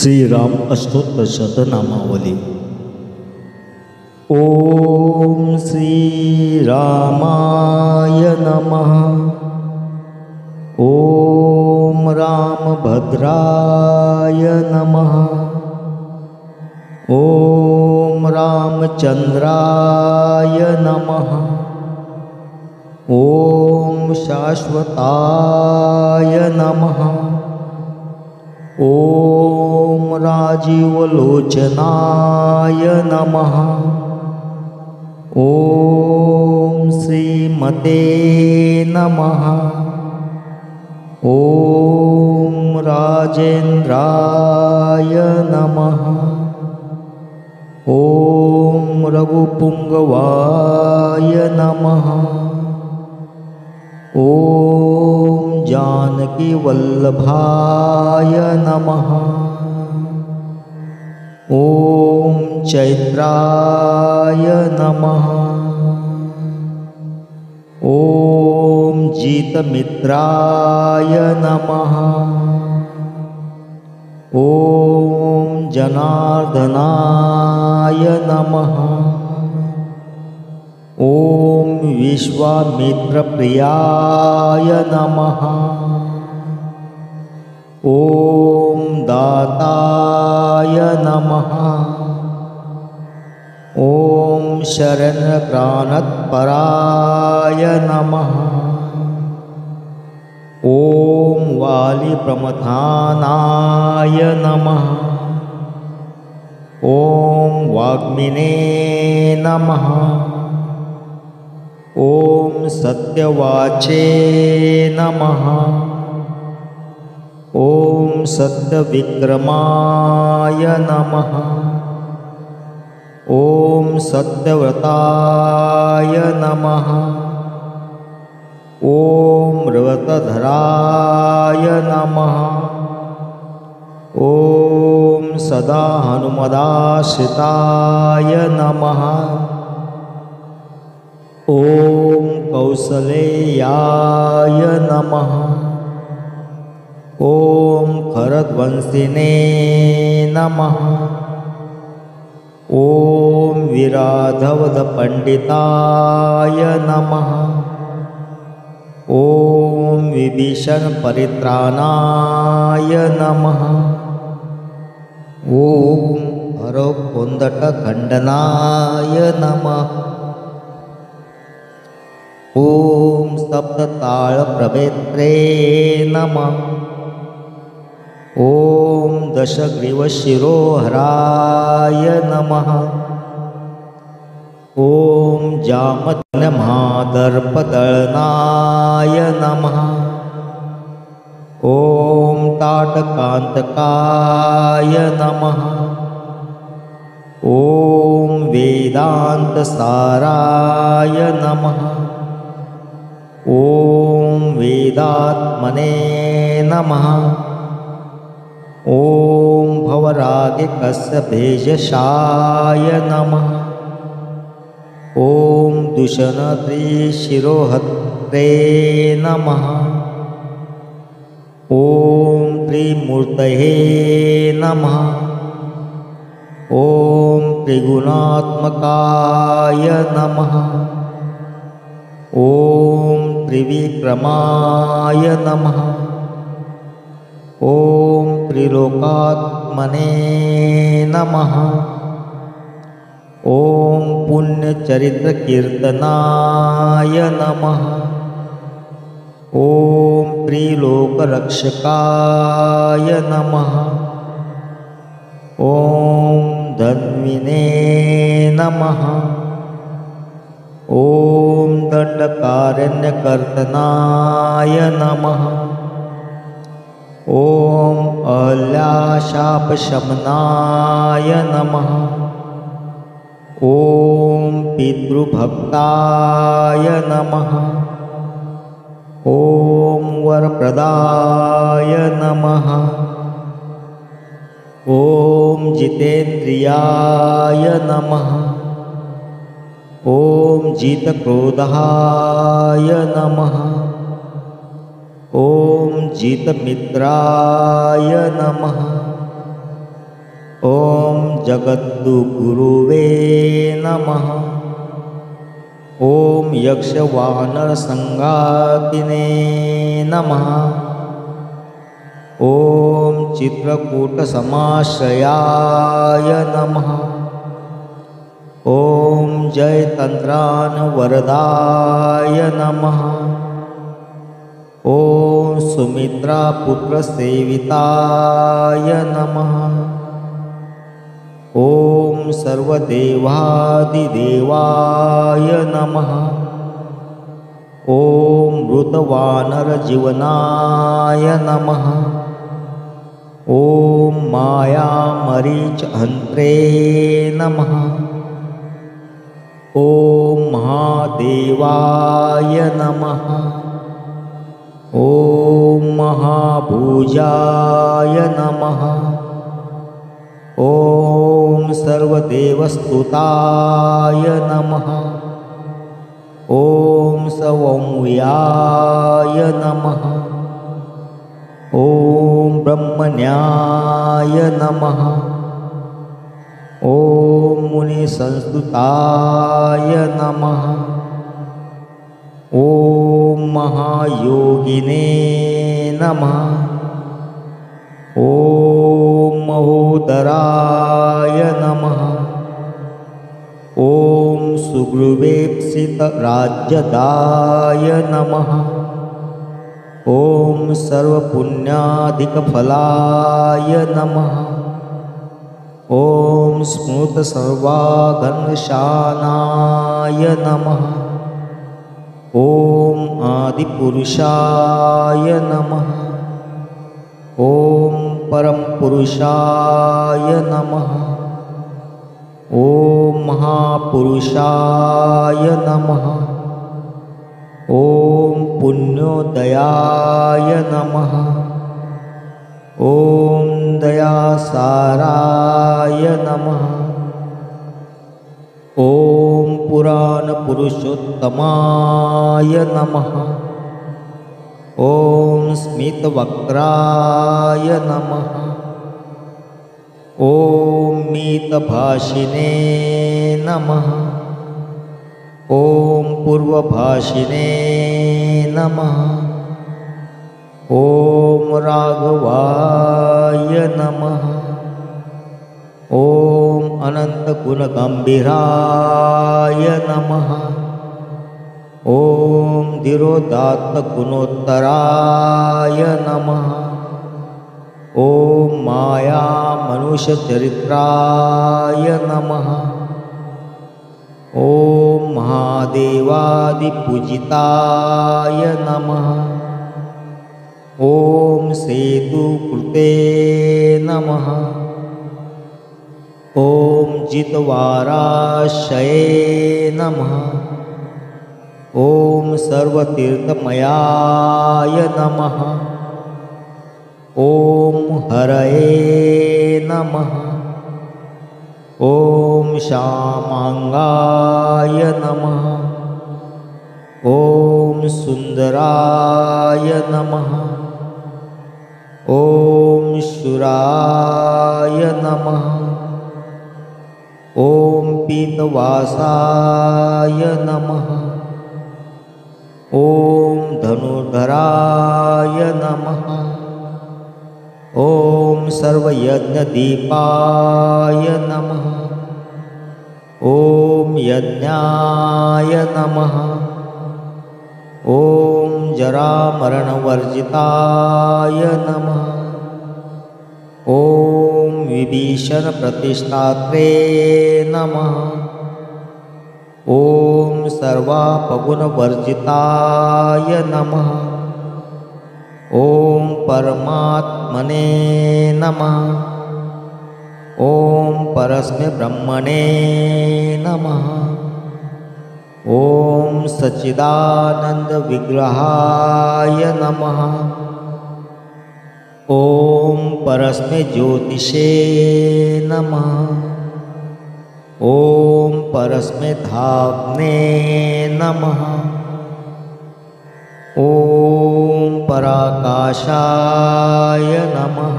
श्रीराम अष्टोत्तर शतनामावली। ओम श्री रामाय नमः। ओम रामभद्राय नमः। ओम रामचंद्राय नमः। ओम शाश्वताय नमः। ओम राजीवलोचनाय नमः। ओम श्रीमते नमः। ओम राजेन्द्राय नमः। ओम रघुपुंगवाय नमः। ओम जानकी वल्लभाय नमः। ओम चैत्राय नमः। ओम जीतमित्राय नमः। ओम जनार्दनाय नमः। ओम विश्वामित्रप्रियाय नमः। ओम दाताय नमः। ओम शरण्यत्राणपराय नमः। ओम वालीप्रमथानाय नमः। ओम वाग्मिने नमः। ओम सत्यवाचे नमः। ओम सत्यविक्रमाय नमः। ओम सत्यव्रताय नमः। ओम व्रतधराय नमः। ओम सदा हनुमदाश्रिताय नमः। ओम कौसलेयाय नमः। ओम खरध्वंसिने नमः। ओम विराधवदपण्डिताय नमः। ओम विभीषणपरित्राणाय नमः। ओम हरकुंडलखण्डनाय नमः। ओम सप्ततालप्रभेत्रे नमः। ओम दशग्रीवशिरोहराय नमः। ओम जामदग्नमहादर्पदलनाय नमः। ओम ताटकान्तकाय नमः। ओम वेदान्तसाराय नमः। ओम वेदात्मने नमः। ओम भवरागिकस्यभेषजाय नमः। ओम दूषणत्रिशिरोहत्रे नमः। ओम त्रिमूर्तये नमः। ओम त्रिगुणात्मकाय नमः। ओम त्रिविक्रमाय नमः। ओम त्रिलोकात्मने नमः। ओम पुण्यचरित्रकीर्तनाय नमः। ओम त्रिलोकरक्षकाय नमः। ओम धन्विने नमः। ओम दंडकारण्यकर्तनाय नमः। ओम अहल्याशापशमनाय नमः। ओम पितृभक्ताय नमः। ओम वरप्रदाय नमः। ओम जितेन्द्रियाय नमः। ओम जितक्रोधाय नमः। ओम जितमित्राय नमः। ॐ जगद्गुरुवे नमः। ॐ यक्षवानरसंघातिने नमः। ॐ चित्रकूटसमाश्रयाय नमः। ॐ जयतन्त्रानवरदाय नमः। ॐ सुमित्रापुत्रसेविताय नमः। ॐ सर्वदेवादिदेवाय नमः। ॐ मृतवानरजीवनाय नमः। ॐ मायामरीचहन्त्रे नमः। ॐ महादेवाय नमः। ॐ महाभुजाय नमः। ॐ सर्वदेवस्तुताय नमः। ॐ सौम्याय नमः। ॐ ब्रह्मण्याय नमः। ॐ मुनिसंस्तुताय नमः। ॐ महायोगिने नमः। ॐ महोदराय नमः। ॐ सुग्रीवेप्सितराज्यदाय नमः। ॐ सर्वपुण्याधिकफलाय नमः। ॐ स्मृतसर्वागमशानाय नमः। ॐ आदिपुरुषाय नमः। ॐ परमपुरुषाय नमः। ॐ महापुरुषाय नमः। ॐ पुण्योदयाय नमः। ॐ दयासाराय नमः। ॐ पुराणपुरुषोत्तमाय नमः। ॐ स्मितवक्त्राय नमः। ॐ मितभाषिणे नमः। ॐ पूर्वभाषिणे नमः। ॐ राघवाय नमः। ॐ अनन्तगुणगम्भीराय नमः। ॐ धीरोदात्तगुणोत्तराय नमः। ॐ मायामनुष्यचरित्राय नमः। ॐ महादेवादिपूजिताय नमः। ॐ सेतुकृते नमः। ॐ जितवाराशये नमः। ॐ सर्वतीर्थमयाय नमः। ॐ हरये नमः। ॐ श्यामांगाय नमः। ॐ सुन्दराय नमः। ॐ शूराय नमः। ॐ पीतवासाय नमः। ॐ धनुर्धराय नमः। ॐ सर्वयज्ञदीपाय नमः। ॐ यज्ञाय नमः। ॐ जरामरणवर्जिताय नमः। ॐ विभीषणप्रतिष्ठात्रे नमः। ॐ सर्वापगुणवर्जिताय नमः। ॐ परमात्मने नमः। ॐ परस्मै ब्रह्मणे नमः। ॐ सच्चिदानन्दविग्रहाय नमः। ॐ परस्मै ज्योतिषे नमः। ॐ परस्मै धाम्ने नमः। ॐ पराकाशाय नमः।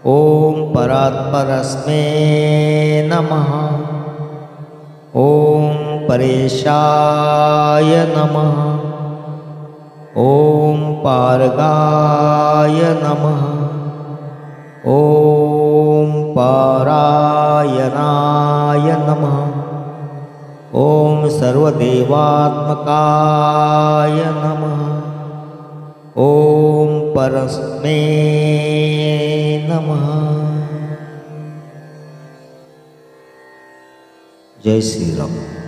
ॐ परात्परस्मै नमः। ॐ परेशाय नमः। ॐ पारगाय नमः। ॐ पारायणाय नमः। ॐ सर्वदेवात्मकाय नमः। ॐ परस्मै नमः। जय श्री राम।